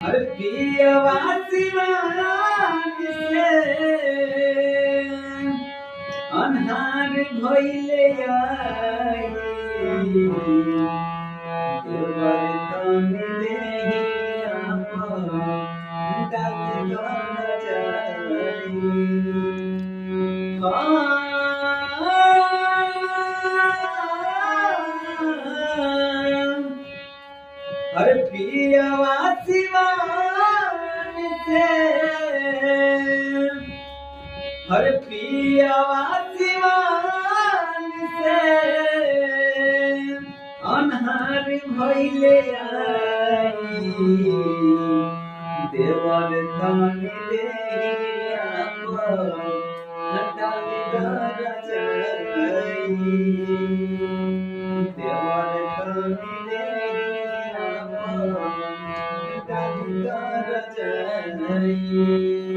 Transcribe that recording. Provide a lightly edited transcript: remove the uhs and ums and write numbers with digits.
हर पियवा सिवान से अन्हार भइले आई देवर तनी देहि आपन डाली घर जाई हर पियवा सिवान से हर पियवा सिवान से अन्हार भइले आई देवर तनी देहि आपन डाली घर जाई देवर तनी देहि आपन डाली घर जाई।